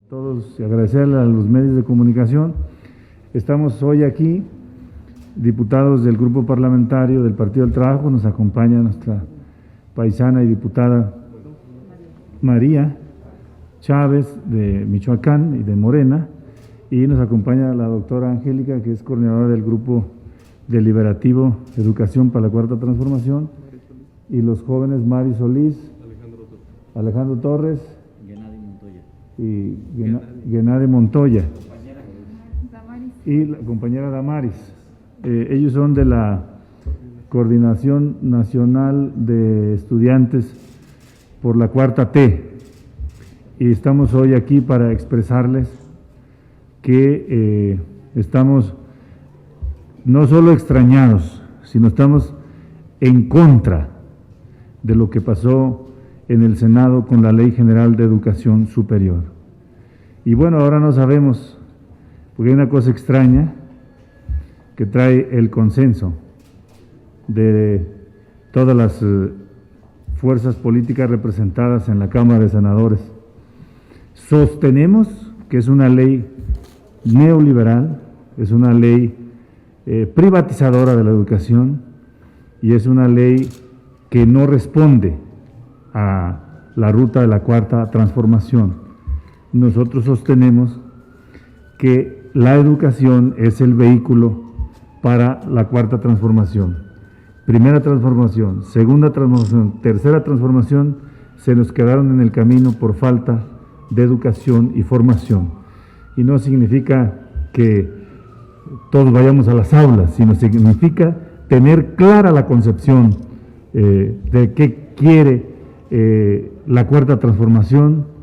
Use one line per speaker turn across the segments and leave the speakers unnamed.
Todos y agradecerle a los medios de comunicación. Estamos hoy aquí, diputados del grupo parlamentario del Partido del Trabajo, nos acompaña nuestra paisana y diputada María Chávez de Michoacán y de Morena, y nos acompaña la doctora Angélica, que es coordinadora del grupo deliberativo Educación para la Cuarta Transformación, y los jóvenes Mari Solís, Alejandro Torres y Gennady Montoya y la compañera Damaris. Ellos son de la Coordinación Nacional de Estudiantes por la Cuarta T, y estamos hoy aquí para expresarles que estamos no solo extrañados, sino estamos en contra de lo que pasó en el Senado con la Ley General de Educación Superior. Y bueno, ahora no sabemos, porque hay una cosa extraña que trae el consenso de todas las fuerzas políticas representadas en la Cámara de Senadores. Sostenemos que es una ley neoliberal, es una ley privatizadora de la educación y es una ley que no responde a la ruta de la Cuarta Transformación. Nosotros sostenemos que la educación es el vehículo para la Cuarta Transformación. Primera transformación, segunda transformación, tercera transformación se nos quedaron en el camino por falta de educación y formación. Y no significa que todos vayamos a las aulas, sino significa tener clara la concepción de qué quiere la Cuarta Transformación,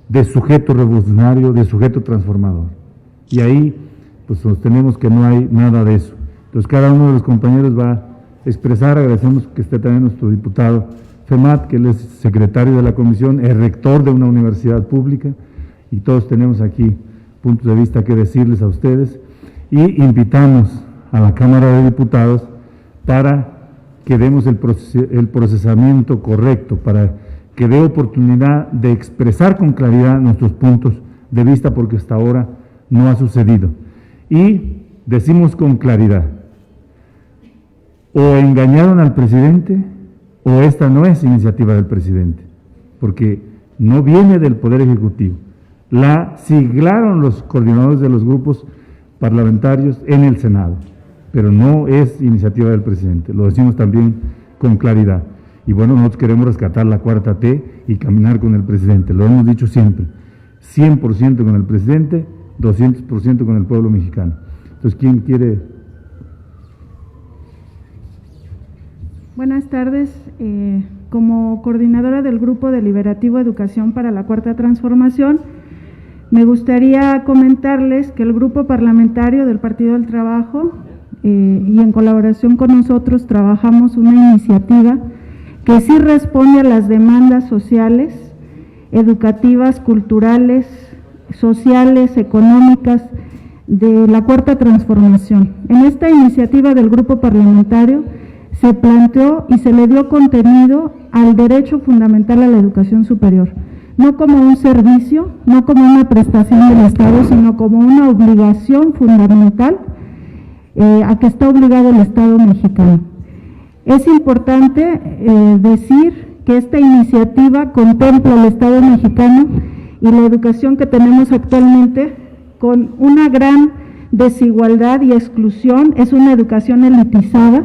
de sujeto revolucionario, de sujeto transformador. Y ahí pues sostenemos que no hay nada de eso. Entonces cada uno de los compañeros va a expresar. Agradecemos que esté también nuestro diputado Femat, que él es secretario de la comisión, es rector de una universidad pública, y todos tenemos aquí puntos de vista que decirles a ustedes, y invitamos a la Cámara de Diputados para que demos el procesamiento correcto, para que dé oportunidad de expresar con claridad nuestros puntos de vista, porque hasta ahora no ha sucedido. Y decimos con claridad, o engañaron al presidente, o esta no es iniciativa del presidente, porque no viene del Poder Ejecutivo. La siglaron los coordinadores de los grupos parlamentarios en el Senado, pero no es iniciativa del presidente, lo decimos también con claridad. Y bueno, nosotros queremos rescatar la Cuarta T y caminar con el presidente, lo hemos dicho siempre, 100% con el presidente, 200% con el pueblo mexicano. Entonces, ¿quién quiere?
Buenas tardes. Como coordinadora del Grupo Deliberativo Educación para la Cuarta Transformación, me gustaría comentarles que el Grupo Parlamentario del Partido del Trabajo y en colaboración con nosotros trabajamos una iniciativa que sí responde a las demandas sociales, educativas, culturales, sociales, económicas de la Cuarta Transformación. En esta iniciativa del Grupo Parlamentario se planteó y se le dio contenido al derecho fundamental a la educación superior, no como un servicio, no como una prestación del Estado, sino como una obligación fundamental a que está obligado el Estado mexicano. Es importante decir que esta iniciativa contempla al Estado mexicano y la educación que tenemos actualmente con una gran desigualdad y exclusión, es una educación elitizada,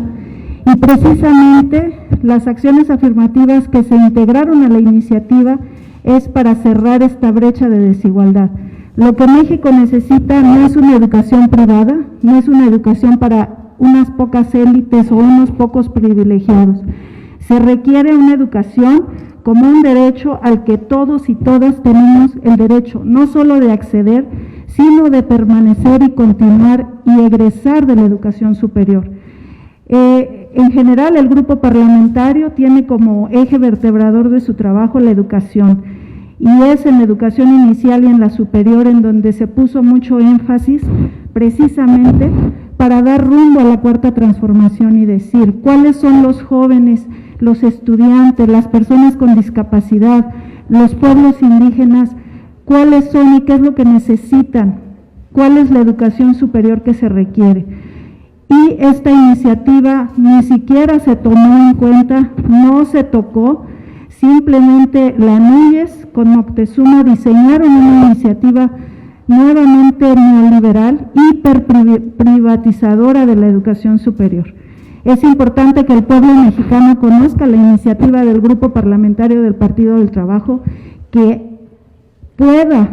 y precisamente las acciones afirmativas que se integraron a la iniciativa es para cerrar esta brecha de desigualdad. Lo que México necesita no es una educación privada, no es una educación para unas pocas élites o unos pocos privilegiados. Se requiere una educación como un derecho al que todos y todas tenemos el derecho, no solo de acceder, sino de permanecer y continuar y egresar de la educación superior. En general, el grupo parlamentario tiene como eje vertebrador de su trabajo la educación, y es en la educación inicial y en la superior en donde se puso mucho énfasis precisamente para dar rumbo a la Cuarta Transformación y decir cuáles son los jóvenes, los estudiantes, las personas con discapacidad, los pueblos indígenas cuáles son y qué es lo que necesitan, cuál es la educación superior que se requiere. Y esta iniciativa ni siquiera se tomó en cuenta, no se tocó, simplemente la NUYES con Moctezuma diseñaron una iniciativa nuevamente neoliberal, hiperprivatizadora de la educación superior. Es importante que el pueblo mexicano conozca la iniciativa del Grupo Parlamentario del Partido del Trabajo, que pueda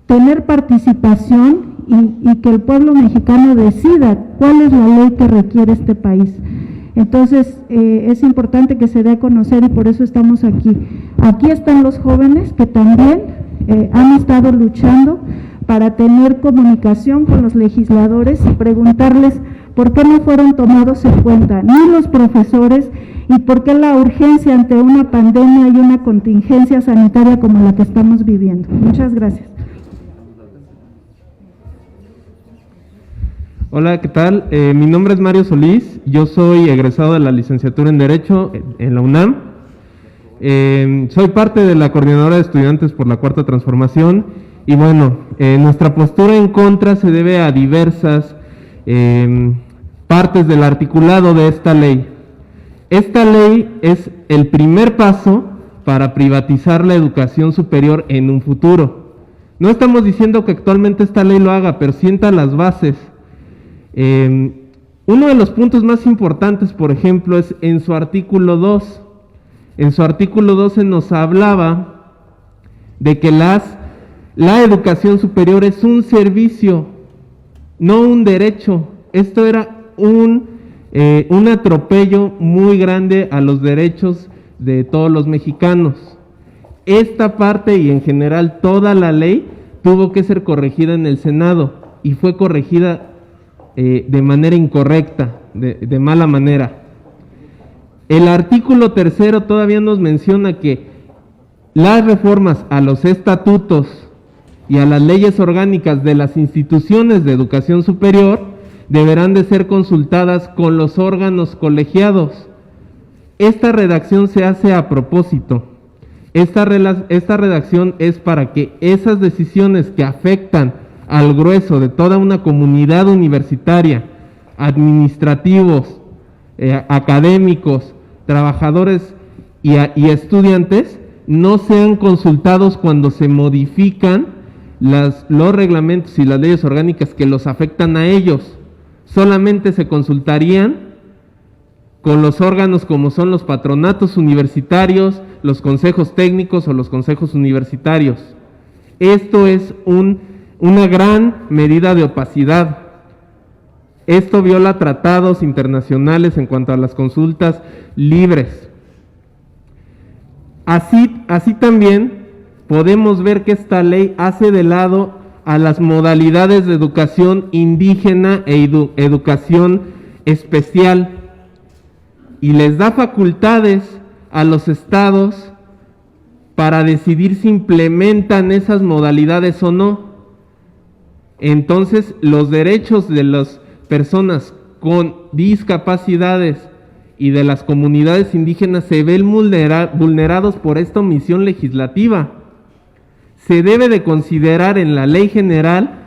tener participación y que el pueblo mexicano decida cuál es la ley que requiere este país. Entonces, es importante que se dé a conocer y por eso estamos aquí. Aquí están los jóvenes que también han estado luchando para tener comunicación con los legisladores y preguntarles por qué no fueron tomados en cuenta ni los profesores y por qué la urgencia ante una pandemia y una contingencia sanitaria como la que estamos viviendo. Muchas gracias.
Hola, ¿qué tal? Mi nombre es Mario Solís, yo soy egresado de la licenciatura en Derecho en la UNAM. Soy parte de la Coordinadora de Estudiantes por la Cuarta Transformación y bueno, nuestra postura en contra se debe a diversas partes del articulado de esta ley. Esta ley es el primer paso para privatizar la educación superior en un futuro. No estamos diciendo que actualmente esta ley lo haga, pero sienta las bases. Uno de los puntos más importantes, por ejemplo, es en su artículo 2. En su artículo 12 nos hablaba de que la educación superior es un servicio, no un derecho. Esto era un atropello muy grande a los derechos de todos los mexicanos. Esta parte y en general toda la ley tuvo que ser corregida en el Senado y fue corregida de manera incorrecta, de mala manera. El artículo 3 todavía nos menciona que las reformas a los estatutos y a las leyes orgánicas de las instituciones de educación superior deberán de ser consultadas con los órganos colegiados. Esta redacción se hace a propósito. Esta redacción es para que esas decisiones que afectan al grueso de toda una comunidad universitaria, administrativos, académicos, trabajadores y estudiantes, no sean consultados cuando se modifican los reglamentos y las leyes orgánicas que los afectan a ellos. Solamente se consultarían con los órganos como son los patronatos universitarios, los consejos técnicos o los consejos universitarios. Esto es una gran medida de opacidad. Esto viola tratados internacionales en cuanto a las consultas libres. Así también podemos ver que esta ley hace de lado a las modalidades de educación indígena e educación especial y les da facultades a los estados para decidir si implementan esas modalidades o no. Entonces, los derechos de las personas con discapacidades y de las comunidades indígenas se ven vulnerados por esta omisión legislativa. Se debe de considerar en la ley general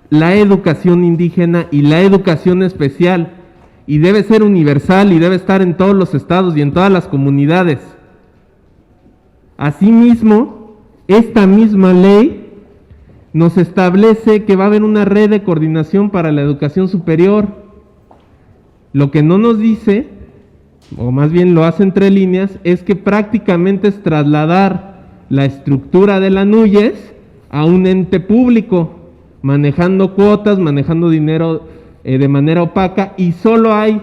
la educación indígena y la educación especial, y debe ser universal y debe estar en todos los estados y en todas las comunidades. Asimismo, esta misma ley nos establece que va a haber una red de coordinación para la educación superior. Lo que no nos dice, o más bien lo hace entre líneas, es que prácticamente es trasladar la estructura de la NUYES a un ente público, manejando cuotas, manejando dinero de manera opaca, y solo hay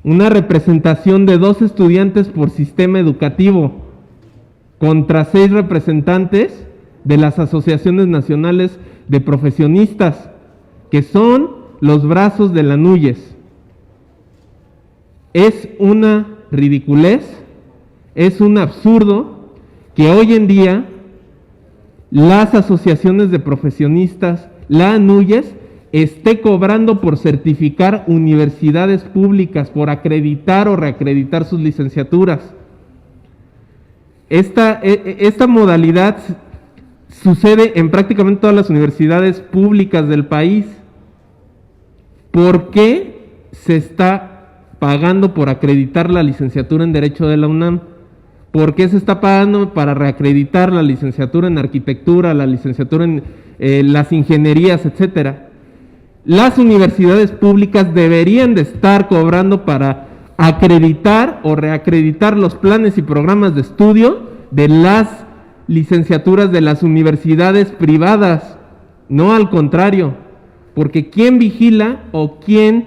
una representación de 2 estudiantes por sistema educativo, contra 6 representantes de las asociaciones nacionales de profesionistas, que son los brazos de la NUYES. Es una ridiculez, es un absurdo que hoy en día las asociaciones de profesionistas, la NUYES, esté cobrando por certificar universidades públicas, por acreditar o reacreditar sus licenciaturas. Esta modalidad sucede en prácticamente todas las universidades públicas del país. ¿Por qué se está pagando por acreditar la licenciatura en Derecho de la UNAM? ¿Por qué se está pagando para reacreditar la licenciatura en Arquitectura, la licenciatura en las ingenierías, etcétera? Las universidades públicas deberían de estar cobrando para acreditar o reacreditar los planes y programas de estudio de las licenciaturas de las universidades privadas, no al contrario, porque ¿quién vigila o quién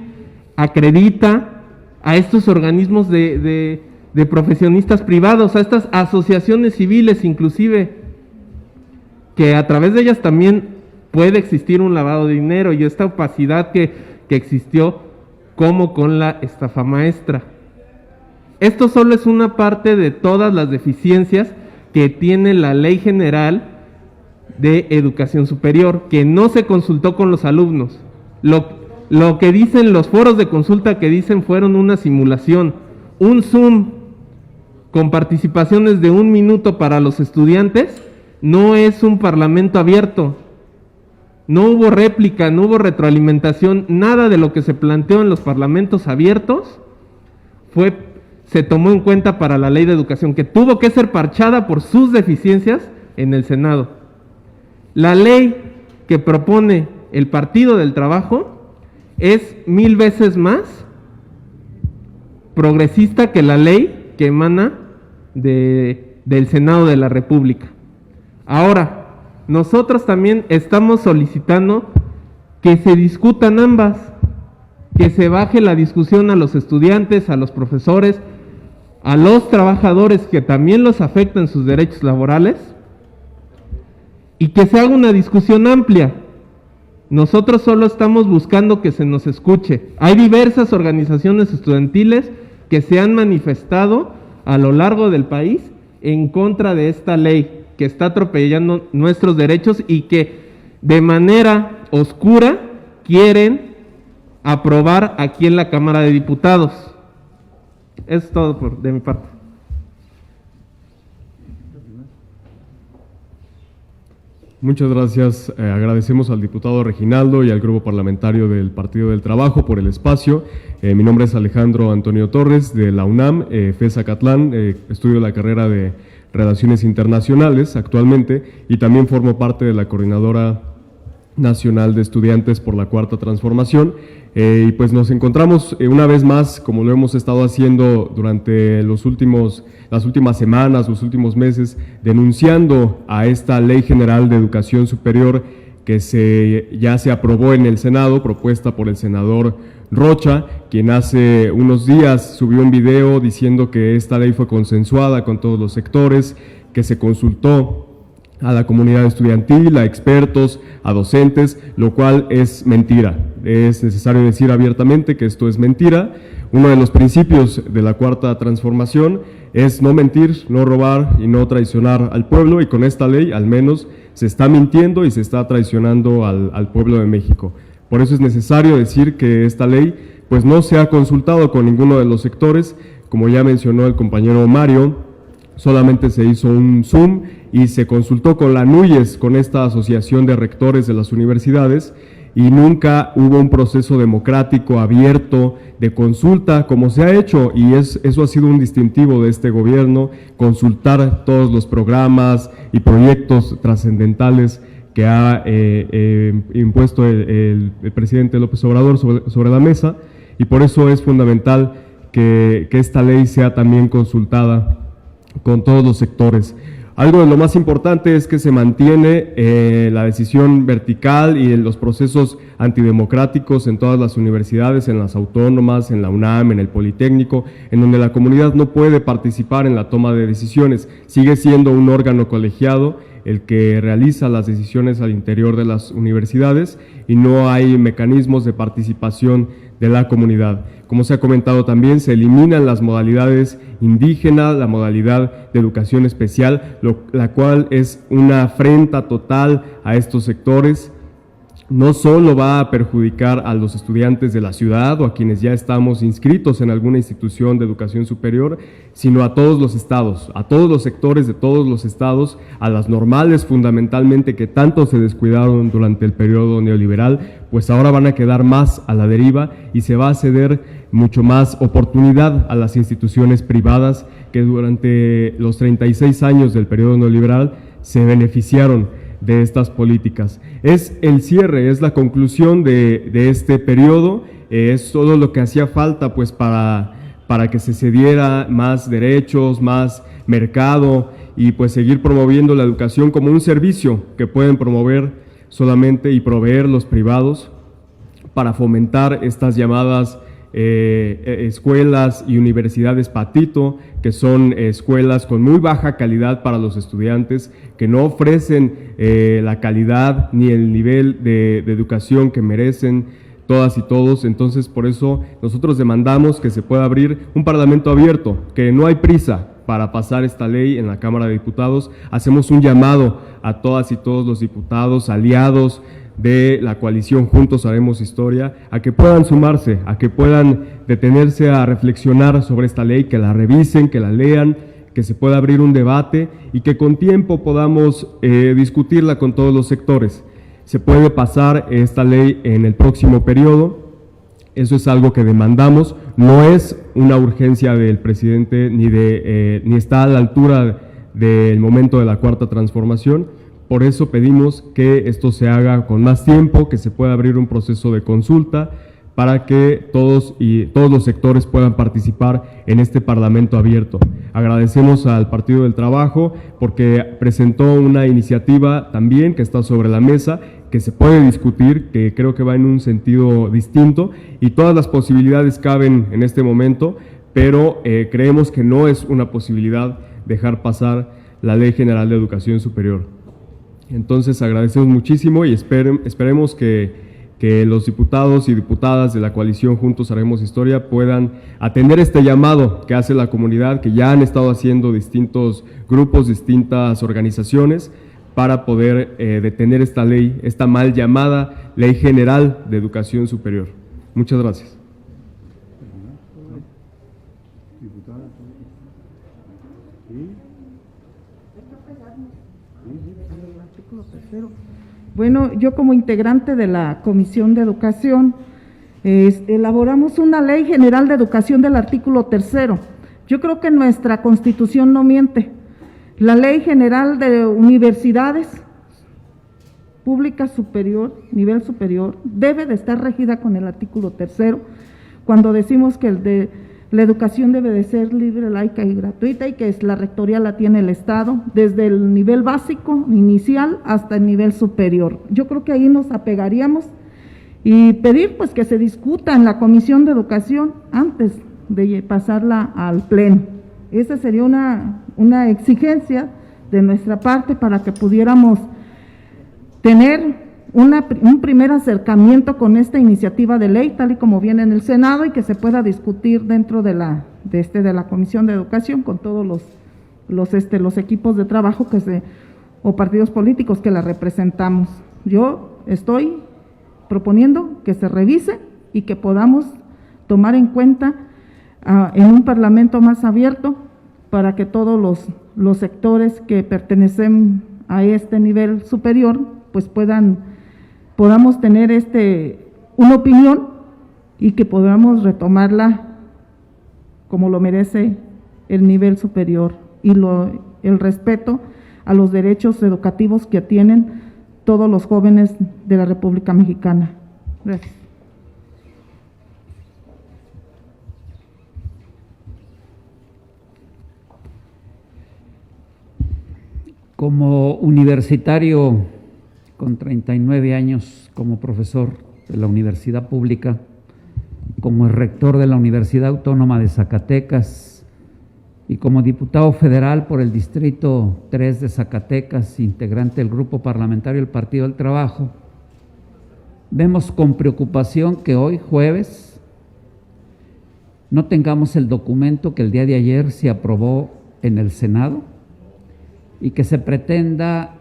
acredita a estos organismos de profesionistas privados, a estas asociaciones civiles inclusive, que a través de ellas también puede existir un lavado de dinero y esta opacidad que existió como con la estafa maestra? Esto solo es una parte de todas las deficiencias que tiene la Ley General de Educación Superior, que no se consultó con los alumnos. Lo que dicen los foros de consulta que dicen fueron una simulación, un Zoom con participaciones de 1 minuto para los estudiantes, no es un parlamento abierto. No hubo réplica, no hubo retroalimentación, nada de lo que se planteó en los parlamentos abiertos se tomó en cuenta para la Ley de Educación, que tuvo que ser parchada por sus deficiencias en el Senado. La ley que propone el Partido del Trabajo es 1000 veces más progresista que la ley que emana del Senado de la República. Ahora, nosotros también estamos solicitando que se discutan ambas, que se baje la discusión a los estudiantes, a los profesores, a los trabajadores que también los afectan sus derechos laborales, y que se haga una discusión amplia. Nosotros solo estamos buscando que se nos escuche. Hay diversas organizaciones estudiantiles que se han manifestado a lo largo del país en contra de esta ley que está atropellando nuestros derechos y que de manera oscura quieren aprobar aquí en la Cámara de Diputados. Eso es todo de mi parte.
Muchas gracias. Agradecemos al diputado Reginaldo y al grupo parlamentario del Partido del Trabajo por el espacio. Mi nombre es Alejandro Antonio Torres, de la UNAM, FES Acatlán, estudio la carrera de Relaciones Internacionales actualmente y también formo parte de la Coordinadora Nacional de Estudiantes por la Cuarta Transformación. Y pues nos encontramos una vez más, como lo hemos estado haciendo durante las últimas semanas, los últimos meses, denunciando a esta Ley General de Educación Superior que ya se aprobó en el Senado, propuesta por el senador Rocha, quien hace unos días subió un video diciendo que esta ley fue consensuada con todos los sectores, que se consultó a la comunidad estudiantil, a expertos, a docentes, lo cual es mentira. Es necesario decir abiertamente que esto es mentira. Uno de los principios de la Cuarta Transformación es no mentir, no robar y no traicionar al pueblo, y con esta ley al menos se está mintiendo y se está traicionando al pueblo de México. Por eso es necesario decir que esta ley pues no se ha consultado con ninguno de los sectores, como ya mencionó el compañero Mario, solamente se hizo un Zoom y se consultó con la NUYES, con esta asociación de rectores de las universidades, y nunca hubo un proceso democrático, abierto, de consulta, como se ha hecho, y eso ha sido un distintivo de este gobierno, consultar todos los programas y proyectos trascendentales que ha impuesto el presidente López Obrador sobre la mesa, y por eso es fundamental que esta ley sea también consultada con todos los sectores. Algo de lo más importante es que se mantiene la decisión vertical y en los procesos antidemocráticos en todas las universidades, en las autónomas, en la UNAM, en el Politécnico, en donde la comunidad no puede participar en la toma de decisiones. Sigue siendo un órgano colegiado el que realiza las decisiones al interior de las universidades y no hay mecanismos de participación de la comunidad. Como se ha comentado también, se eliminan las modalidades indígenas, la modalidad de educación especial, la cual es una afrenta total a estos sectores. no solo va a perjudicar a los estudiantes de la ciudad o a quienes ya estamos inscritos en alguna institución de educación superior, sino a todos los estados, a todos los sectores de todos los estados, a las normales fundamentalmente que tanto se descuidaron durante el periodo neoliberal, pues ahora van a quedar más a la deriva y se va a ceder mucho más oportunidad a las instituciones privadas que durante los 36 años del periodo neoliberal se beneficiaron de estas políticas. Es el cierre, es la conclusión de este periodo, es todo lo que hacía falta pues para que se cediera más derechos, más mercado y pues seguir promoviendo la educación como un servicio que pueden promover solamente y proveer los privados para fomentar estas llamadas escuelas y universidades patito, que son escuelas con muy baja calidad para los estudiantes, que no ofrecen la calidad ni el nivel de educación que merecen todas y todos. Entonces, por eso nosotros demandamos que se pueda abrir un parlamento abierto, que no hay prisa para pasar esta ley en la Cámara de Diputados. Hacemos un llamado a todas y todos los diputados, aliados de la coalición Juntos Haremos Historia, a que puedan sumarse, a que puedan detenerse a reflexionar sobre esta ley, que la revisen, que la lean, que se pueda abrir un debate y que con tiempo podamos discutirla con todos los sectores. Se puede pasar esta ley en el próximo periodo, eso es algo que demandamos, no es una urgencia del presidente ni está a la altura del momento de la Cuarta Transformación. Por eso pedimos que esto se haga con más tiempo, que se pueda abrir un proceso de consulta para que todos los sectores puedan participar en este Parlamento abierto. Agradecemos al Partido del Trabajo porque presentó una iniciativa también que está sobre la mesa, que se puede discutir, que creo que va en un sentido distinto y todas las posibilidades caben en este momento, pero creemos que no es una posibilidad dejar pasar la Ley General de Educación Superior. Entonces agradecemos muchísimo y esperemos que los diputados y diputadas de la coalición Juntos Haremos Historia puedan atender este llamado que hace la comunidad, que ya han estado haciendo distintos grupos, distintas organizaciones, para poder detener esta ley, esta mal llamada Ley General de Educación Superior. Muchas gracias.
Bueno, yo como integrante de la Comisión de Educación, elaboramos una Ley General de Educación del artículo 3º. Yo creo que nuestra Constitución no miente. La Ley General de Universidades Públicas Superior, nivel superior, debe de estar regida con el artículo 3º, cuando decimos que la educación debe de ser libre, laica y gratuita y que la rectoría la tiene el Estado, desde el nivel básico, inicial, hasta el nivel superior. Yo creo que ahí nos apegaríamos y pedir pues que se discuta en la Comisión de Educación antes de pasarla al Pleno. Esa sería una exigencia de nuestra parte para que pudiéramos tener un primer acercamiento con esta iniciativa de ley, tal y como viene en el Senado, y que se pueda discutir dentro de la Comisión de Educación con todos los equipos de trabajo o partidos políticos que la representamos. Yo estoy proponiendo que se revise y que podamos tomar en cuenta en un parlamento más abierto para que todos los sectores que pertenecen a este nivel superior pues podamos tener una opinión y que podamos retomarla como lo merece el nivel superior y el respeto a los derechos educativos que tienen todos los jóvenes de la República Mexicana. Gracias.
Como universitario con 39 años como profesor de la universidad pública, como rector de la Universidad Autónoma de Zacatecas y como diputado federal por el Distrito 3 de Zacatecas, integrante del Grupo Parlamentario del Partido del Trabajo, vemos con preocupación que hoy, jueves, no tengamos el documento que el día de ayer se aprobó en el Senado y que se pretenda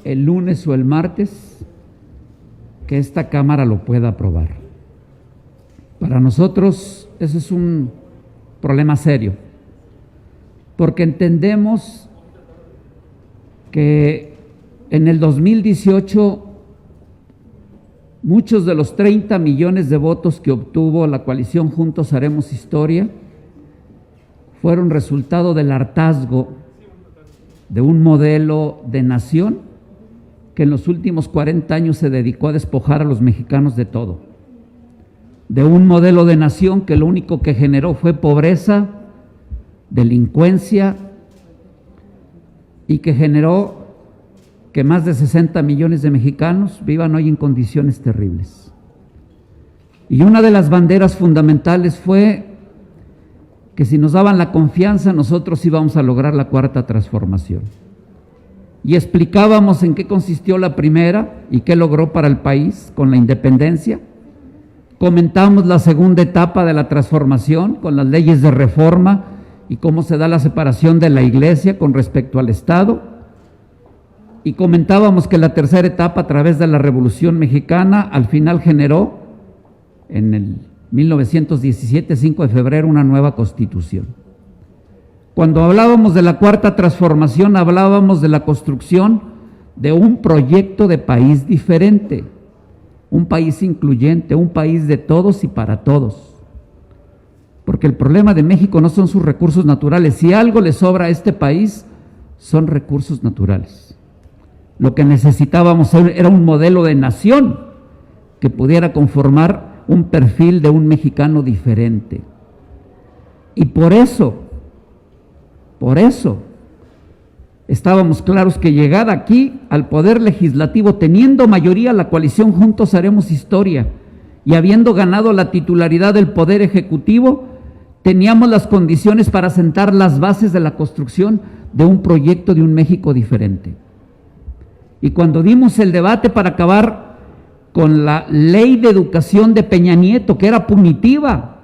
el lunes o el martes que esta Cámara lo pueda aprobar. Para nosotros ese es un problema serio, porque entendemos que en el 2018 muchos de los 30 millones de votos que obtuvo la coalición Juntos Haremos Historia fueron resultado del hartazgo de un modelo de nación que en los últimos 40 años se dedicó a despojar a los mexicanos de todo. De un modelo de nación que lo único que generó fue pobreza, delincuencia y que generó que más de 60 millones de mexicanos vivan hoy en condiciones terribles. Y una de las banderas fundamentales fue que si nos daban la confianza, nosotros íbamos a lograr la cuarta transformación. Y explicábamos en qué consistió la primera y qué logró para el país con la independencia. Comentamos la segunda etapa de la transformación con las leyes de reforma y cómo se da la separación de la Iglesia con respecto al Estado. Y comentábamos que la tercera etapa, a través de la Revolución Mexicana, al final generó en el 1917, 5 de febrero, una nueva Constitución. Cuando hablábamos de la cuarta transformación, hablábamos de la construcción de un proyecto de país diferente, un país incluyente, un país de todos y para todos. Porque el problema de México no son sus recursos naturales. Si algo le sobra a este país, son recursos naturales. Lo que necesitábamos era un modelo de nación que pudiera conformar un perfil de un mexicano diferente. Y por eso, estábamos claros que llegar aquí al Poder Legislativo, teniendo mayoría la coalición Juntos Haremos Historia y habiendo ganado la titularidad del Poder Ejecutivo, teníamos las condiciones para sentar las bases de la construcción de un proyecto de un México diferente. Y cuando dimos el debate para acabar con la ley de educación de Peña Nieto, que era punitiva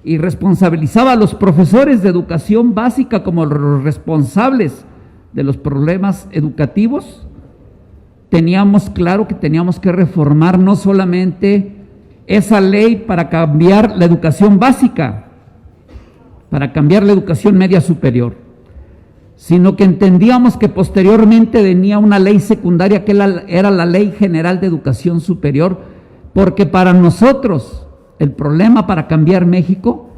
y responsabilizaba a los profesores de educación básica como los responsables de los problemas educativos, teníamos claro que teníamos que reformar no solamente esa ley para cambiar la educación básica, para cambiar la educación media superior, sino que entendíamos que posteriormente venía una ley secundaria que era la Ley General de Educación Superior, porque para nosotros el problema para cambiar México,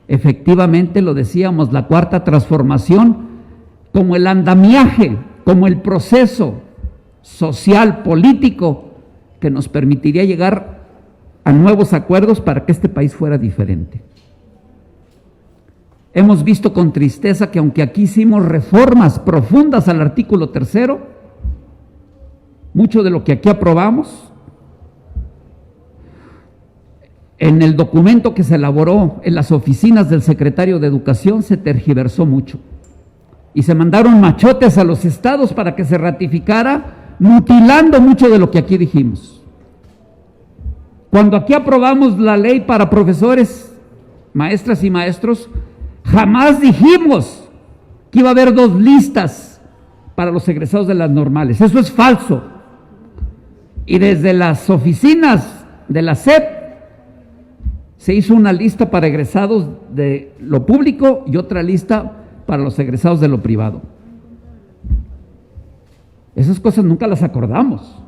efectivamente lo decíamos, la cuarta transformación, como el andamiaje, como el proceso social, político, que nos permitiría llegar a nuevos acuerdos para que este país fuera diferente. Hemos visto con tristeza que aunque aquí hicimos reformas profundas al artículo 3, mucho de lo que aquí aprobamos, en el documento que se elaboró en las oficinas del secretario de Educación se tergiversó mucho y se mandaron machotes a los estados para que se ratificara, mutilando mucho de lo que aquí dijimos. Cuando aquí aprobamos la ley para profesores, maestras y maestros, jamás dijimos que iba a haber 2 listas para los egresados de las normales. Eso es falso. Y desde las oficinas de la SEP se hizo una lista para egresados de lo público y otra lista para los egresados de lo privado. Esas cosas nunca las acordamos.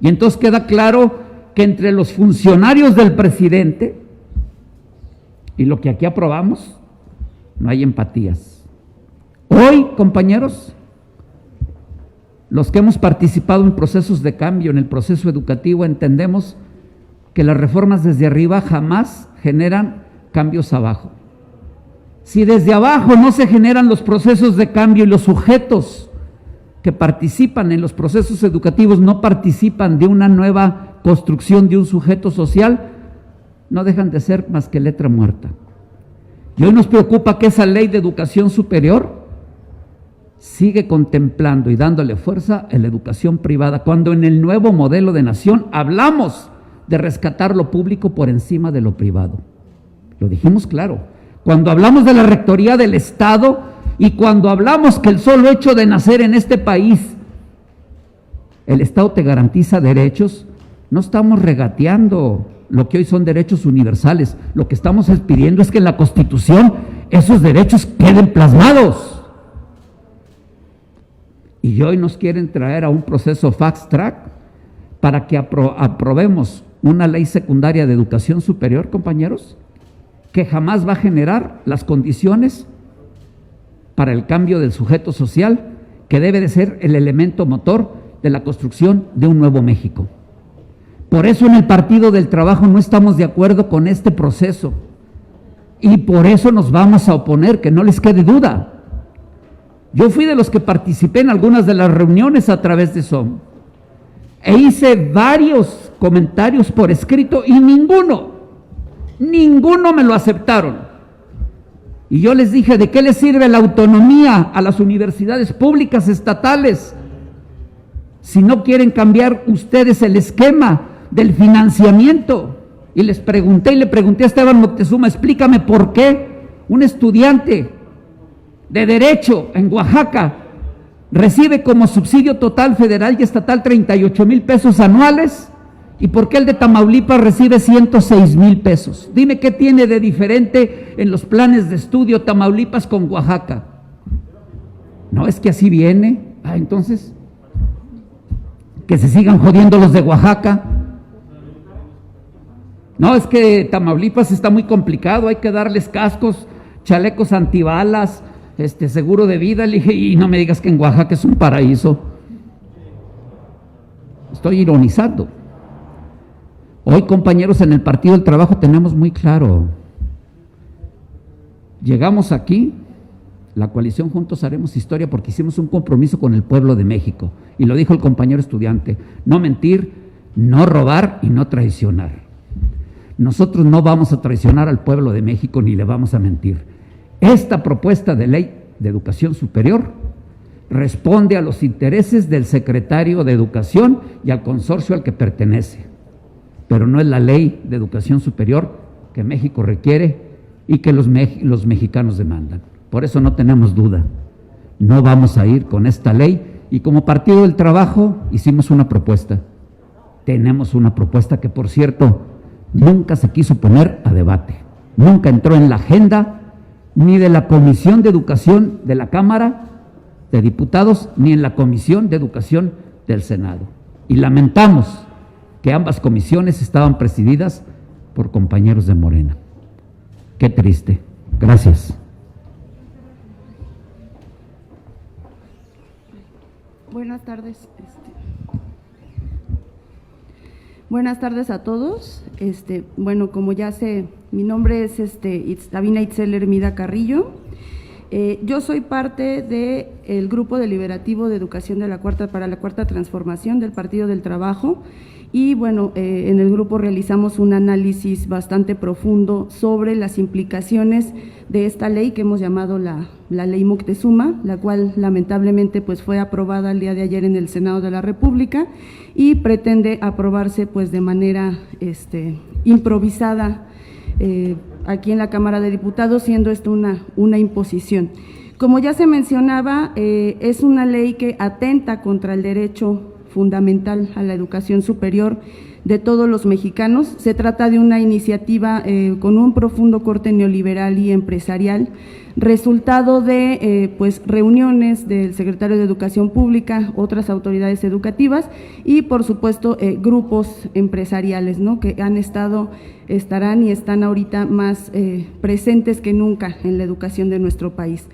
Y entonces queda claro que entre los funcionarios del presidente y lo que aquí aprobamos, no hay empatías. Hoy, compañeros, los que hemos participado en procesos de cambio, en el proceso educativo, entendemos que las reformas desde arriba jamás generan cambios abajo. Si desde abajo no se generan los procesos de cambio y los sujetos que participan en los procesos educativos no participan de una nueva construcción de un sujeto social, no dejan de ser más que letra muerta. Y hoy nos preocupa que esa ley de educación superior sigue contemplando y dándole fuerza a la educación privada, cuando en el nuevo modelo de nación hablamos de rescatar lo público por encima de lo privado. Lo dijimos claro. Cuando hablamos de la rectoría del Estado y cuando hablamos que el solo hecho de nacer en este país el Estado te garantiza derechos, no estamos regateando lo que hoy son derechos universales. Lo que estamos pidiendo es que en la Constitución esos derechos queden plasmados. Y hoy nos quieren traer a un proceso fast track para que aprobemos una ley secundaria de educación superior, compañeros, que jamás va a generar las condiciones para el cambio del sujeto social, que debe de ser el elemento motor de la construcción de un nuevo México. Por eso en el Partido del Trabajo no estamos de acuerdo con este proceso y por eso nos vamos a oponer, que no les quede duda. Yo fui de los que participé en algunas de las reuniones a través de Zoom e hice varios comentarios por escrito y ninguno me lo aceptaron. Y yo les dije, ¿de qué les sirve la autonomía a las universidades públicas estatales si no quieren cambiar ustedes el esquema del financiamiento? Y le pregunté a Esteban Moctezuma, explícame por qué un estudiante de Derecho en Oaxaca recibe como subsidio total federal y estatal 38,000 pesos anuales, y por qué el de Tamaulipas recibe 106,000 pesos. Dime qué tiene de diferente en los planes de estudio Tamaulipas con Oaxaca. No, es que así viene. Entonces, que se sigan jodiendo los de Oaxaca. No, es que Tamaulipas está muy complicado, hay que darles cascos, chalecos antibalas, seguro de vida. Le dije, y no me digas que en Oaxaca es un paraíso. Estoy ironizando. Hoy, compañeros, en el Partido del Trabajo tenemos muy claro, llegamos aquí, la coalición Juntos Haremos Historia, porque hicimos un compromiso con el pueblo de México, y lo dijo el compañero estudiante: no mentir, no robar y no traicionar. Nosotros no vamos a traicionar al pueblo de México ni le vamos a mentir. Esta propuesta de ley de educación superior responde a los intereses del secretario de Educación y al consorcio al que pertenece, pero no es la ley de educación superior que México requiere y que los mexicanos demandan. Por eso no tenemos duda, no vamos a ir con esta ley, y como Partido del Trabajo hicimos una propuesta. Tenemos una propuesta que, por cierto, nunca se quiso poner a debate, nunca entró en la agenda ni de la Comisión de Educación de la Cámara de Diputados, ni en la Comisión de Educación del Senado. Y lamentamos que ambas comisiones estaban presididas por compañeros de Morena. Qué triste. Gracias.
Buenas tardes. Buenas tardes a todos. Bueno, como ya sé, mi nombre es Davina Itzel Hermida Carrillo. Yo soy parte del Grupo Deliberativo de Educación para la Cuarta Transformación del Partido del Trabajo, y bueno, en el grupo realizamos un análisis bastante profundo sobre las implicaciones de esta ley que hemos llamado la Ley Moctezuma, la cual lamentablemente pues fue aprobada el día de ayer en el Senado de la República y pretende aprobarse pues de manera improvisada aquí en la Cámara de Diputados, siendo esto una imposición. Como ya se mencionaba, es una ley que atenta contra el derecho fundamental a la educación superior de todos los mexicanos. Se trata de una iniciativa con un profundo corte neoliberal y empresarial, resultado de pues reuniones del secretario de Educación Pública, otras autoridades educativas y por supuesto grupos empresariales, ¿no?, que han estado, estarán y están ahorita más presentes que nunca en la educación de nuestro país.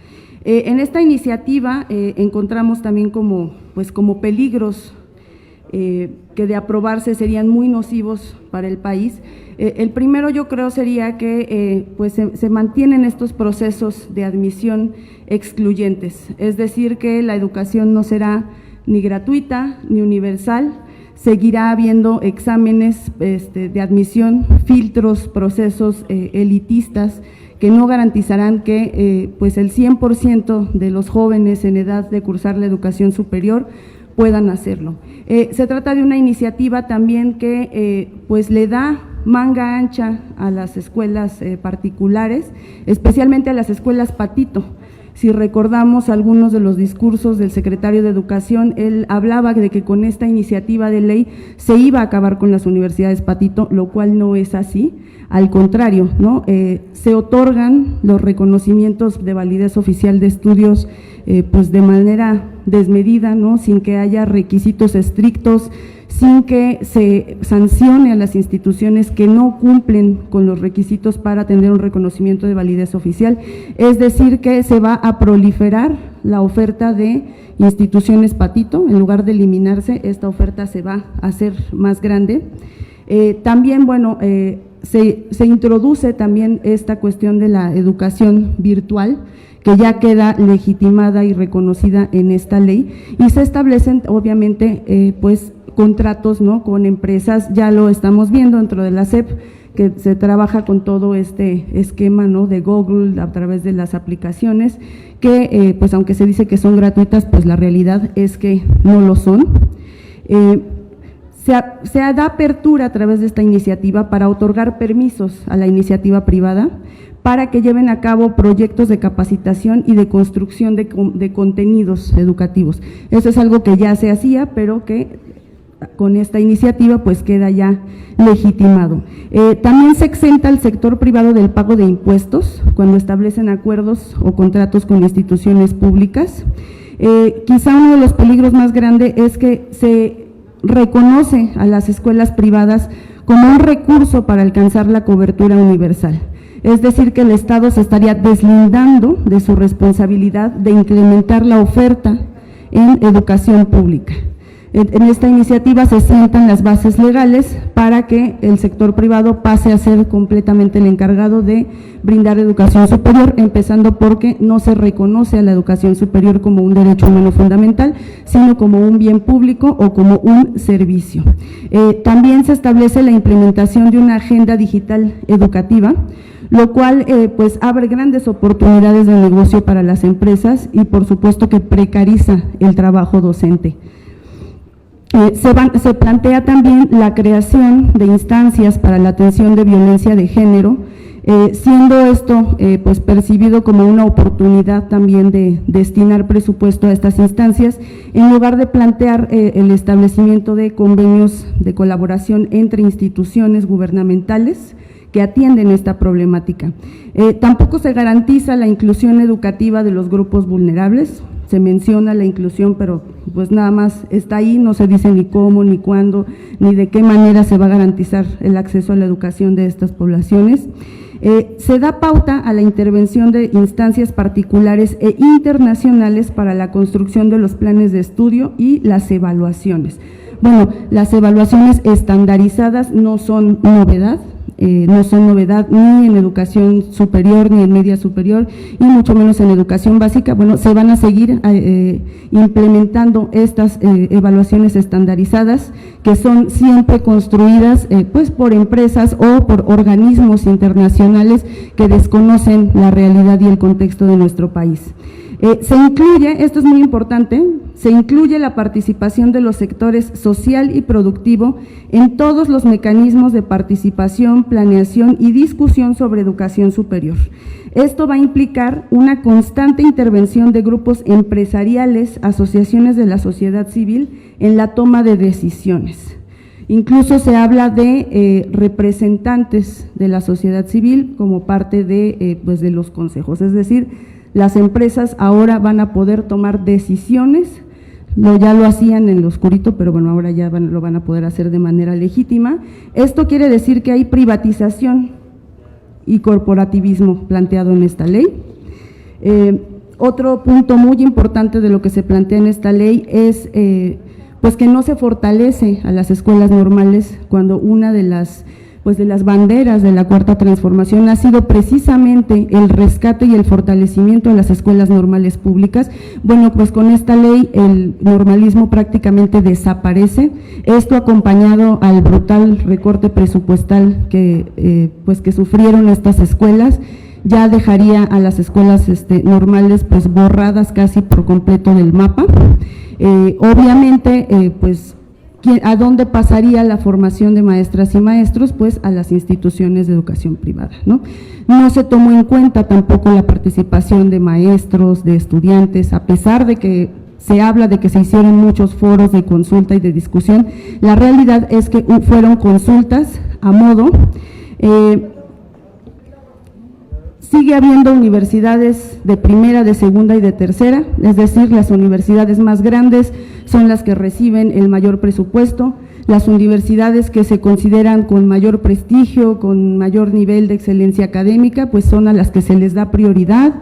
En esta iniciativa encontramos también como peligros que de aprobarse serían muy nocivos para el país. El primero, yo creo, sería que pues se mantienen estos procesos de admisión excluyentes, es decir, que la educación no será ni gratuita ni universal, seguirá habiendo exámenes de admisión, filtros, procesos elitistas que no garantizarán que pues el 100% de los jóvenes en edad de cursar la educación superior puedan hacerlo. Se trata de una iniciativa también que pues le da manga ancha a las escuelas particulares, especialmente a las escuelas patito, Si recordamos algunos de los discursos del secretario de Educación, él hablaba de que con esta iniciativa de ley se iba a acabar con las universidades patito, lo cual no es así, al contrario, ¿no? Se otorgan los reconocimientos de validez oficial de estudios pues de manera desmedida, ¿no? Sin que haya requisitos estrictos, sin que se sancione a las instituciones que no cumplen con los requisitos para tener un reconocimiento de validez oficial. Es decir, que se va a proliferar la oferta de instituciones patito, en lugar de eliminarse, esta oferta se va a hacer más grande. También, bueno, se introduce también esta cuestión de la educación virtual, que ya queda legitimada y reconocida en esta ley, y se establecen obviamente pues contratos, ¿no?, con empresas. Ya lo estamos viendo dentro de la SEP, que se trabaja con todo este esquema, ¿no?, de Google a través de las aplicaciones, que pues aunque se dice que son gratuitas, pues la realidad es que no lo son. Se da apertura a través de esta iniciativa para otorgar permisos a la iniciativa privada para que lleven a cabo proyectos de capacitación y de construcción de contenidos educativos. Eso es algo que ya se hacía, pero que con esta iniciativa pues queda ya legitimado. También se exenta al sector privado del pago de impuestos cuando establecen acuerdos o contratos con instituciones públicas. Quizá uno de los peligros más grandes es que se reconoce a las escuelas privadas como un recurso para alcanzar la cobertura universal. Es decir, que el Estado se estaría deslindando de su responsabilidad de incrementar la oferta en educación pública. En esta iniciativa se sientan las bases legales para que el sector privado pase a ser completamente el encargado de brindar educación superior, empezando porque no se reconoce a la educación superior como un derecho humano fundamental, sino como un bien público o como un servicio. También se establece la implementación de una agenda digital educativa, lo cual pues abre grandes oportunidades de negocio para las empresas y por supuesto que precariza el trabajo docente. Se plantea también la creación de instancias para la atención de violencia de género, siendo esto pues percibido como una oportunidad también de destinar presupuesto a estas instancias, en lugar de plantear el establecimiento de convenios de colaboración entre instituciones gubernamentales que atienden esta problemática. Tampoco se garantiza la inclusión educativa de los grupos vulnerables. Se menciona la inclusión, pero pues nada más está ahí, no se dice ni cómo, ni cuándo, ni de qué manera se va a garantizar el acceso a la educación de estas poblaciones. Se da pauta a la intervención de instancias particulares e internacionales para la construcción de los planes de estudio y las evaluaciones. Bueno, las evaluaciones estandarizadas no son novedad. No son novedad ni en educación superior ni en media superior y mucho menos en educación básica. Bueno, se van a seguir implementando estas evaluaciones estandarizadas que son siempre construidas pues por empresas o por organismos internacionales que desconocen la realidad y el contexto de nuestro país. Se incluye, esto es muy importante, se incluye la participación de los sectores social y productivo en todos los mecanismos de participación, planeación y discusión sobre educación superior. Esto va a implicar una constante intervención de grupos empresariales, asociaciones de la sociedad civil en la toma de decisiones. Incluso se habla de representantes de la sociedad civil como parte de, pues de los consejos, es decir, las empresas ahora van a poder tomar decisiones, ya lo hacían en lo oscurito, pero bueno, ahora ya lo van a poder hacer de manera legítima. Esto quiere decir que hay privatización y corporativismo planteado en esta ley. Otro punto muy importante de lo que se plantea en esta ley es pues que no se fortalece a las escuelas normales cuando una de las banderas de la Cuarta Transformación ha sido precisamente el rescate y el fortalecimiento de las escuelas normales públicas. Bueno, pues con esta ley el normalismo prácticamente desaparece, esto acompañado al brutal recorte presupuestal que sufrieron estas escuelas, ya dejaría a las escuelas normales pues borradas casi por completo del mapa. Obviamente pues ¿a dónde pasaría la formación de maestras y maestros? Pues a las instituciones de educación privada, ¿no? No se tomó en cuenta tampoco la participación de maestros, de estudiantes, a pesar de que se habla de que se hicieron muchos foros de consulta y de discusión. La realidad es que fueron consultas a modo. Sigue habiendo universidades de primera, de segunda y de tercera, es decir, las universidades más grandes son las que reciben el mayor presupuesto, las universidades que se consideran con mayor prestigio, con mayor nivel de excelencia académica, pues son a las que se les da prioridad,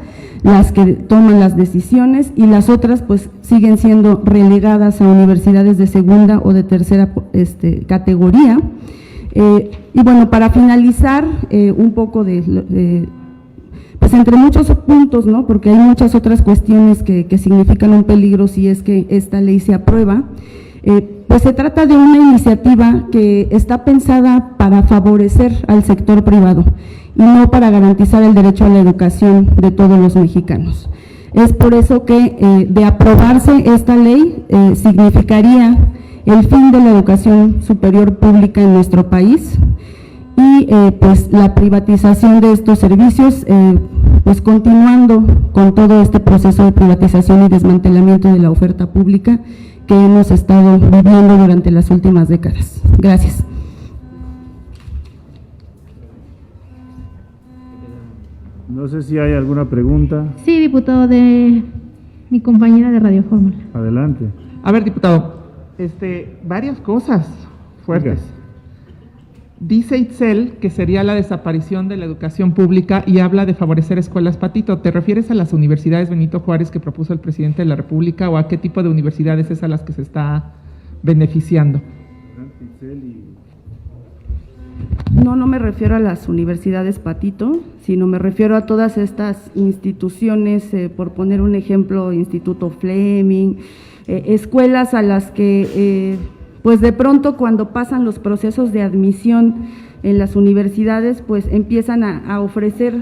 las que toman las decisiones, y las otras pues siguen siendo relegadas a universidades de segunda o de tercera categoría. Y bueno, para finalizar, un poco pues entre muchos puntos, ¿no? Porque hay muchas otras cuestiones que significan un peligro si es que esta ley se aprueba. Pues se trata de una iniciativa que está pensada para favorecer al sector privado y no para garantizar el derecho a la educación de todos los mexicanos. Es por eso que de aprobarse esta ley significaría el fin de la educación superior pública en nuestro país, y pues la privatización de estos servicios, pues continuando con todo este proceso de privatización y desmantelamiento de la oferta pública que hemos estado viviendo durante las últimas décadas. Gracias.
No sé si hay alguna pregunta.
Sí, diputado, de mi compañera de Radio Fórmula.
Adelante.
A ver, diputado, varias cosas fuertes.
Diga.
Dice Itzel que sería la desaparición de la educación pública y habla de favorecer escuelas patito. ¿Te refieres a las universidades Benito Juárez que propuso el presidente de la República o a qué tipo de universidades es a las que se está beneficiando?
No me refiero a las universidades patito, sino me refiero a todas estas instituciones, por poner un ejemplo, Instituto Fleming, escuelas a las que pues de pronto cuando pasan los procesos de admisión en las universidades, pues empiezan a ofrecer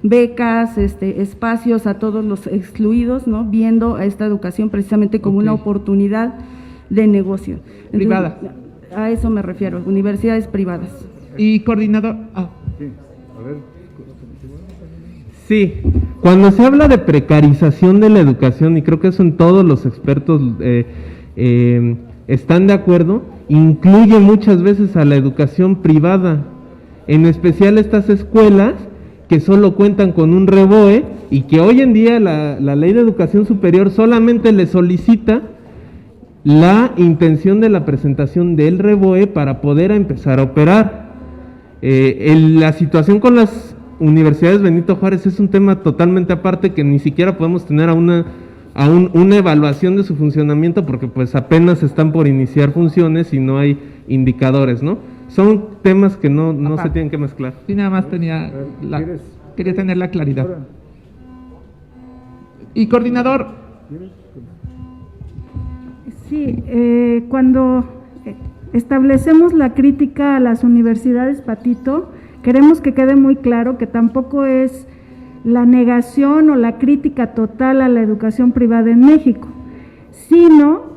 becas, espacios a todos los excluidos, ¿no? Viendo a esta educación precisamente como una oportunidad de negocio. Entonces,
privada.
A eso me refiero, universidades privadas.
Y coordinador…
Sí, a ver.
Sí, cuando se habla de precarización de la educación, y creo que eso en todos los expertos están de acuerdo, incluye muchas veces a la educación privada, en especial estas escuelas que solo cuentan con un REBOE y que hoy en día la Ley de Educación Superior solamente le solicita la intención de la presentación del REBOE para poder empezar a operar. La situación con las universidades Benito Juárez es un tema totalmente aparte que ni siquiera podemos tener una evaluación de su funcionamiento porque pues apenas están por iniciar funciones y no hay indicadores, ¿no? Son temas que no se tienen que mezclar.
Sí, nada más quería tener la claridad. Y coordinador…
Sí, cuando establecemos la crítica a las universidades patito, queremos que quede muy claro que tampoco es la negación o la crítica total a la educación privada en México, sino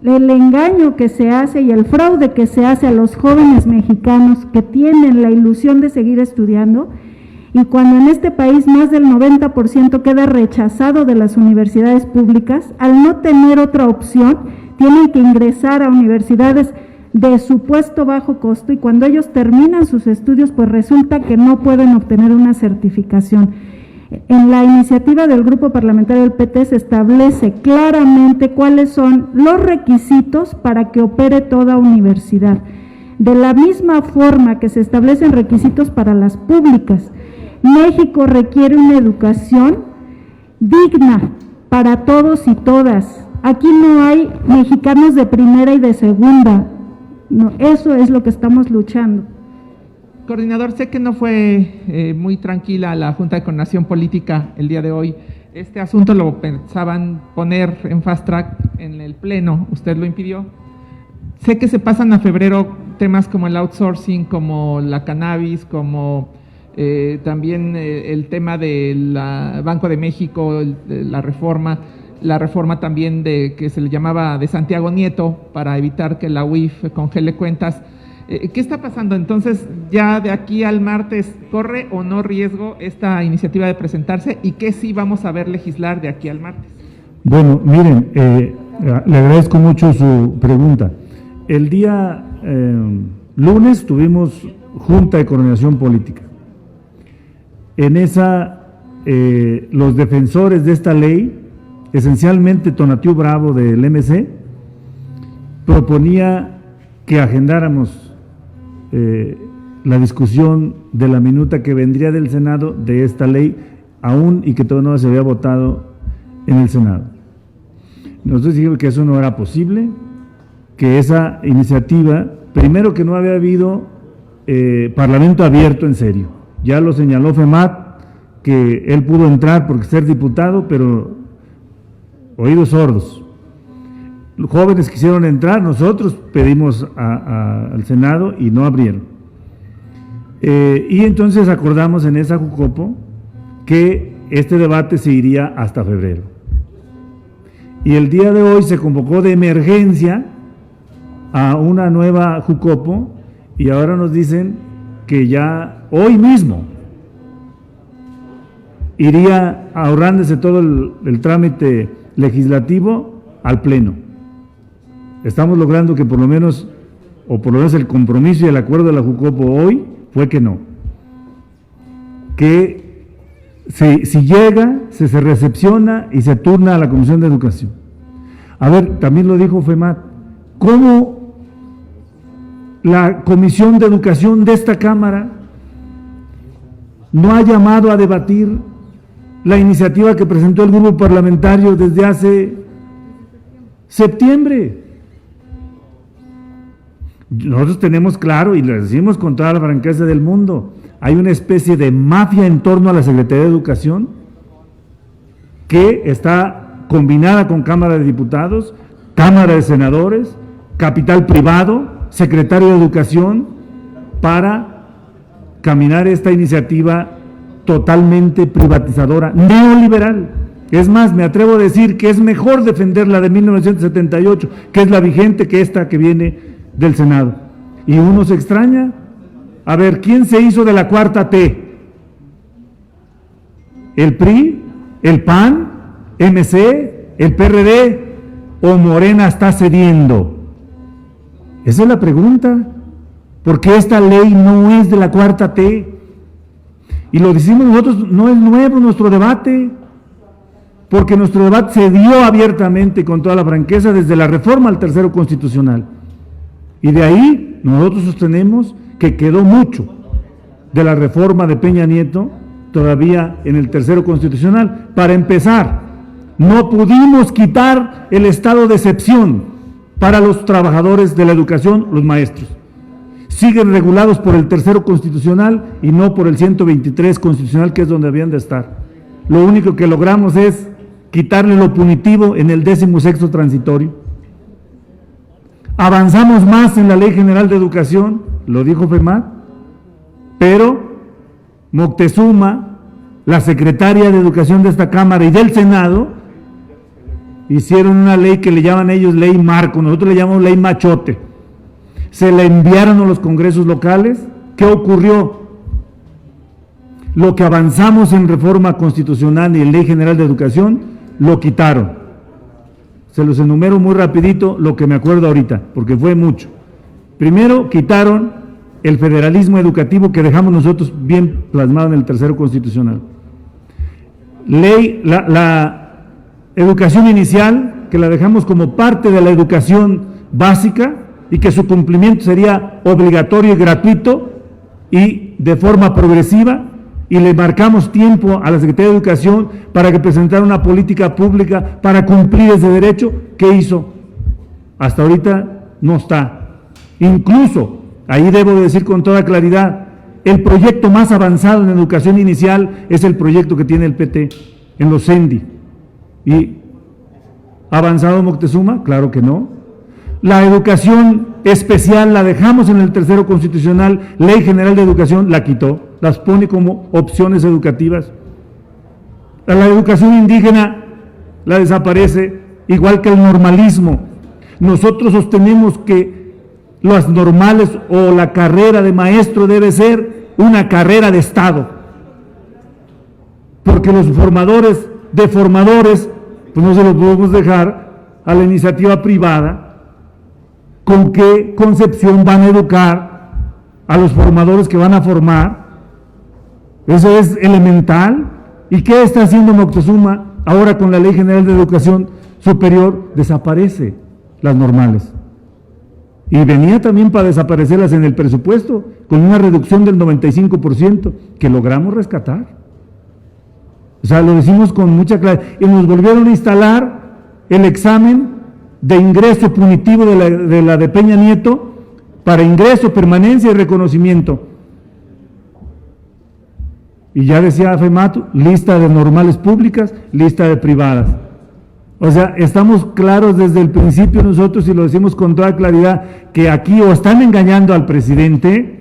el engaño que se hace y el fraude que se hace a los jóvenes mexicanos que tienen la ilusión de seguir estudiando, y cuando en este país más del 90% queda rechazado de las universidades públicas, al no tener otra opción, tienen que ingresar a universidades de supuesto bajo costo, y cuando ellos terminan sus estudios, pues resulta que no pueden obtener una certificación. En la iniciativa del Grupo Parlamentario del PT se establece claramente cuáles son los requisitos para que opere toda universidad. De la misma forma que se establecen requisitos para las públicas, México requiere una educación digna para todos y todas. Aquí no hay mexicanos de primera y de segunda. No, eso es lo que estamos luchando.
Coordinador, sé que no fue muy tranquila la Junta de Coordinación Política el día de hoy. Este asunto lo pensaban poner en fast track en el Pleno, usted lo impidió. Sé que se pasan a febrero temas como el outsourcing, como la cannabis, como también el tema del Banco de México, la reforma. la reforma también que se le llamaba de Santiago Nieto para evitar que la UIF congele cuentas. ¿Qué está pasando? Entonces, ya de aquí al martes, ¿corre o no riesgo esta iniciativa de presentarse? ¿Y qué sí vamos a ver legislar de aquí al martes?
Bueno, miren, le agradezco mucho su pregunta. El día lunes tuvimos Junta de Coordinación Política. En esa, los defensores de esta ley, esencialmente Tonatiu Bravo del MC, proponía que agendáramos la discusión de la minuta que vendría del Senado de esta ley, aún y que todavía no se había votado en el Senado. Nosotros dijimos que eso no era posible, que esa iniciativa, primero que no había habido parlamento abierto en serio. Ya lo señaló FEMAT, que él pudo entrar porque ser diputado, pero oídos sordos. Los jóvenes quisieron entrar, nosotros pedimos al Senado y no abrieron. Y entonces acordamos en esa Jucopo que este debate se iría hasta febrero. Y el día de hoy se convocó de emergencia a una nueva Jucopo y ahora nos dicen que ya hoy mismo iría ahorrándose todo el trámite legislativo al Pleno. Estamos logrando que por lo menos el compromiso y el acuerdo de la Jucopo hoy fue que no. Que si llega, se recepciona y se turna a la Comisión de Educación. A ver, también lo dijo FEMAT, ¿cómo la Comisión de Educación de esta Cámara no ha llamado a debatir la iniciativa que presentó el grupo parlamentario desde hace septiembre? Nosotros tenemos claro, y lo decimos con toda la franqueza del mundo, hay una especie de mafia en torno a la Secretaría de Educación que está combinada con Cámara de Diputados, Cámara de Senadores, capital privado, Secretario de Educación, para caminar esta iniciativa totalmente privatizadora, neoliberal. Es más, me atrevo a decir que es mejor defender la de 1978, que es la vigente, que esta que viene del Senado. Y uno se extraña, a ver, ¿quién se hizo de la cuarta T? ¿El PRI? ¿El PAN? ¿MC? ¿El PRD? ¿O Morena está cediendo? Esa es la pregunta, porque esta ley no es de la cuarta T. Y lo decimos nosotros, no es nuevo nuestro debate, porque nuestro debate se dio abiertamente con toda la franqueza desde la reforma al tercero constitucional. Y de ahí nosotros sostenemos que quedó mucho de la reforma de Peña Nieto todavía en el tercero constitucional. Para empezar, no pudimos quitar el estado de excepción para los trabajadores de la educación, los maestros. Siguen regulados por el tercero constitucional y no por el 123 constitucional, que es donde debían de estar. Lo único que logramos es quitarle lo punitivo en el 16º transitorio. Avanzamos más en la Ley General de Educación, lo dijo FEMAT, pero Moctezuma, la secretaria de Educación de esta Cámara y del Senado, hicieron una ley que le llaman ellos ley marco, nosotros le llamamos ley machote. Se la enviaron a los congresos locales. ¿Qué ocurrió? Lo que avanzamos en reforma constitucional y en Ley General de Educación, lo quitaron. Se los enumero muy rapidito lo que me acuerdo ahorita, porque fue mucho. Primero, quitaron el federalismo educativo que dejamos nosotros bien plasmado en el tercero constitucional. La educación inicial, que la dejamos como parte de la educación básica y que su cumplimiento sería obligatorio y gratuito y de forma progresiva, y le marcamos tiempo a la Secretaría de Educación para que presentara una política pública para cumplir ese derecho. ¿Qué hizo? Hasta ahorita no está. Incluso, ahí debo decir con toda claridad, el proyecto más avanzado en educación inicial es el proyecto que tiene el PT en los CENDI. ¿Y ha avanzado Moctezuma? Claro que no. La educación especial la dejamos en el tercero constitucional, Ley General de Educación la quitó, las pone como opciones educativas. La educación indígena la desaparece, igual que el normalismo. Nosotros sostenemos que las normales o la carrera de maestro debe ser una carrera de Estado, porque los formadores de formadores, pues no se los podemos dejar a la iniciativa privada. ¿Con qué concepción van a educar a los formadores que van a formar? Eso es elemental. ¿Y qué está haciendo Moctezuma ahora con la Ley General de Educación Superior? Desaparece las normales. Y venía también para desaparecerlas en el presupuesto, con una reducción del 95% que logramos rescatar. O sea, lo decimos con mucha claridad. Y nos volvieron a instalar el examen de ingreso punitivo de la de Peña Nieto para ingreso, permanencia y reconocimiento. Y ya decía FEMAT, lista de normales públicas, lista de privadas. O sea, estamos claros desde el principio nosotros, y lo decimos con toda claridad, que aquí o están engañando al presidente,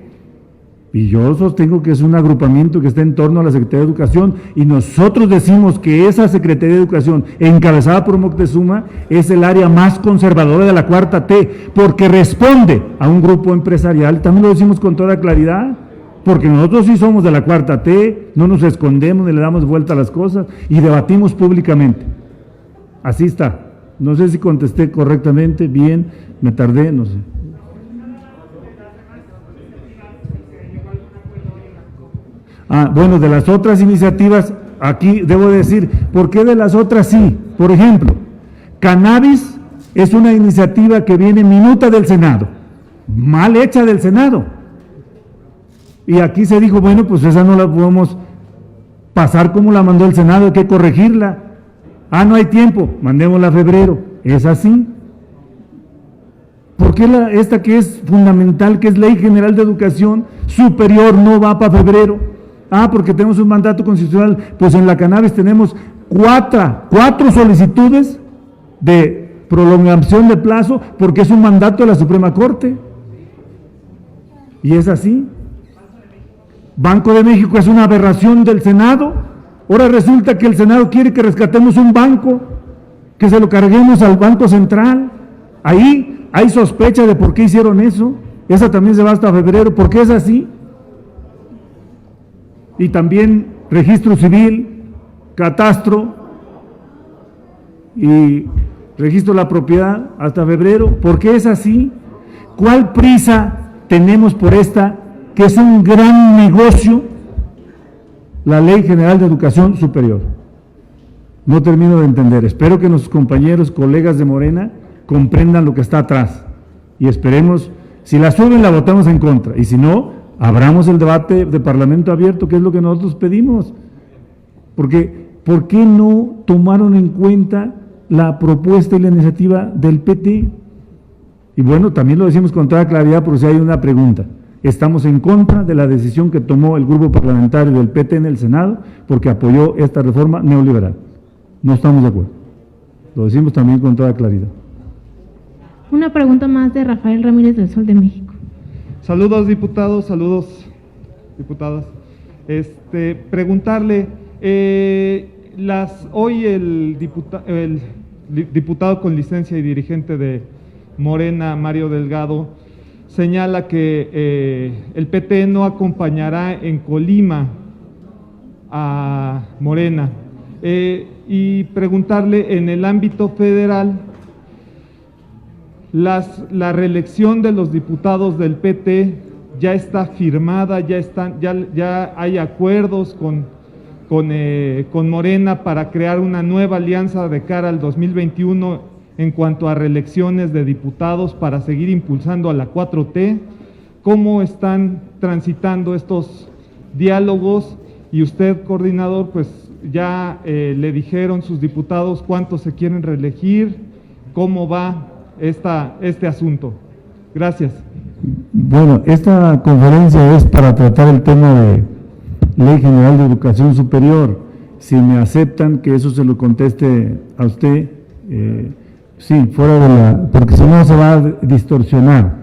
y yo sostengo que es un agrupamiento que está en torno a la Secretaría de Educación, y nosotros decimos que esa Secretaría de Educación, encabezada por Moctezuma, es el área más conservadora de la Cuarta T, porque responde a un grupo empresarial. También lo decimos con toda claridad, porque nosotros sí somos de la Cuarta T, no nos escondemos ni le damos vuelta a las cosas, y debatimos públicamente. Así está. No sé si contesté correctamente, bien, me tardé, no sé. Bueno, de las otras iniciativas, aquí debo decir, ¿por qué de las otras sí? Por ejemplo, cannabis es una iniciativa que viene minuta del Senado, mal hecha del Senado. Y aquí se dijo, bueno, pues esa no la podemos pasar como la mandó el Senado, hay que corregirla. No hay tiempo, mandémosla a febrero. ¿Es así? ¿Por qué esta que es fundamental, que es Ley General de Educación Superior, no va para febrero? Porque tenemos un mandato constitucional. Pues en la cannabis tenemos cuatro solicitudes de prolongación de plazo, porque es un mandato de la Suprema Corte. Y es así. Banco de México es una aberración del Senado. Ahora resulta que el Senado quiere que rescatemos un banco, que se lo carguemos al Banco Central. Ahí hay sospecha de por qué hicieron eso. Esa también se va hasta febrero. ¿Por qué es así? Y también registro civil, catastro y registro de la propiedad hasta febrero. ¿Por qué es así? ¿Cuál prisa tenemos por esta, que es un gran negocio, la Ley General de Educación Superior? No termino de entender. Espero que nuestros compañeros, colegas de Morena, comprendan lo que está atrás. Y esperemos, si la suben, la votamos en contra. Y si no, abramos el debate de Parlamento abierto, que es lo que nosotros pedimos. Porque, ¿por qué no tomaron en cuenta la propuesta y la iniciativa del PT? Y bueno, también lo decimos con toda claridad, por si hay una pregunta. Estamos en contra de la decisión que tomó el grupo parlamentario del PT en el Senado, porque apoyó esta reforma neoliberal. No estamos de acuerdo. Lo decimos también con toda claridad.
Una pregunta más de Rafael Ramírez del Sol de México.
Saludos, diputados, saludos, diputadas. Preguntarle, hoy el diputado con licencia y dirigente de Morena, Mario Delgado, señala que el PT no acompañará en Colima a Morena. Y preguntarle, en el ámbito federal, la reelección de los diputados del PT ya está firmada, ya hay acuerdos con Morena para crear una nueva alianza de cara al 2021 en cuanto a reelecciones de diputados para seguir impulsando a la 4T. ¿Cómo están transitando estos diálogos? Y usted, coordinador, pues ya le dijeron sus diputados cuántos se quieren reelegir, cómo va este asunto. Gracias.
Bueno, esta conferencia es para tratar el tema de Ley General de Educación Superior. Si me aceptan que eso se lo conteste a usted, sí, fuera porque si no se va a distorsionar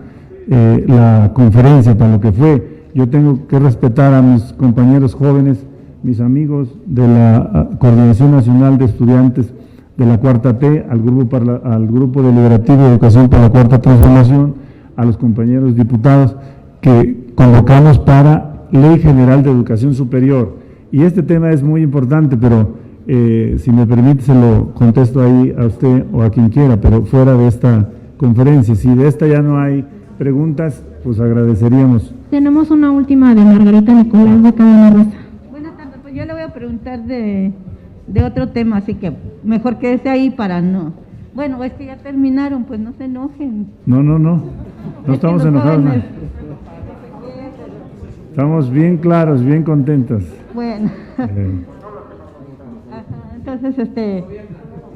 la conferencia para lo que fue. Yo tengo que respetar a mis compañeros jóvenes, mis amigos de la Coordinación Nacional de Estudiantes de la Cuarta T, al Grupo Deliberativo de Educación para la Cuarta Transformación, a los compañeros diputados que convocamos para Ley General de Educación Superior. Y este tema es muy importante, pero si me permite se lo contesto ahí a usted o a quien quiera, pero fuera de esta conferencia. Si de esta ya no hay preguntas, pues agradeceríamos.
Tenemos una última de Margarita Nicolás de Cadena Rosa.
Buenas tardes, pues yo le voy a preguntar de otro tema, así que mejor quédese ahí para no. Bueno, es que ya terminaron, pues no se enojen.
No estamos enojados. No. Estamos bien claros, bien contentos.
Bueno. Ajá, entonces,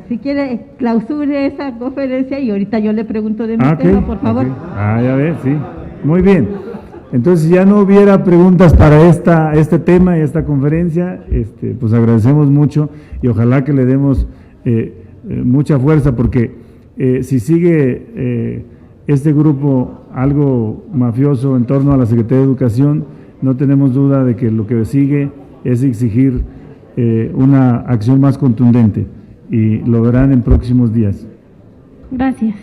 si quiere, clausure esa conferencia y ahorita yo le pregunto de mi tema, por favor.
Okay. Ya ves, sí. Muy bien. Entonces, si ya no hubiera preguntas para este tema y esta conferencia, pues agradecemos mucho y ojalá que le demos mucha fuerza, porque si sigue este grupo algo mafioso en torno a la Secretaría de Educación, no tenemos duda de que lo que sigue es exigir una acción más contundente y lo verán en próximos días.
Gracias.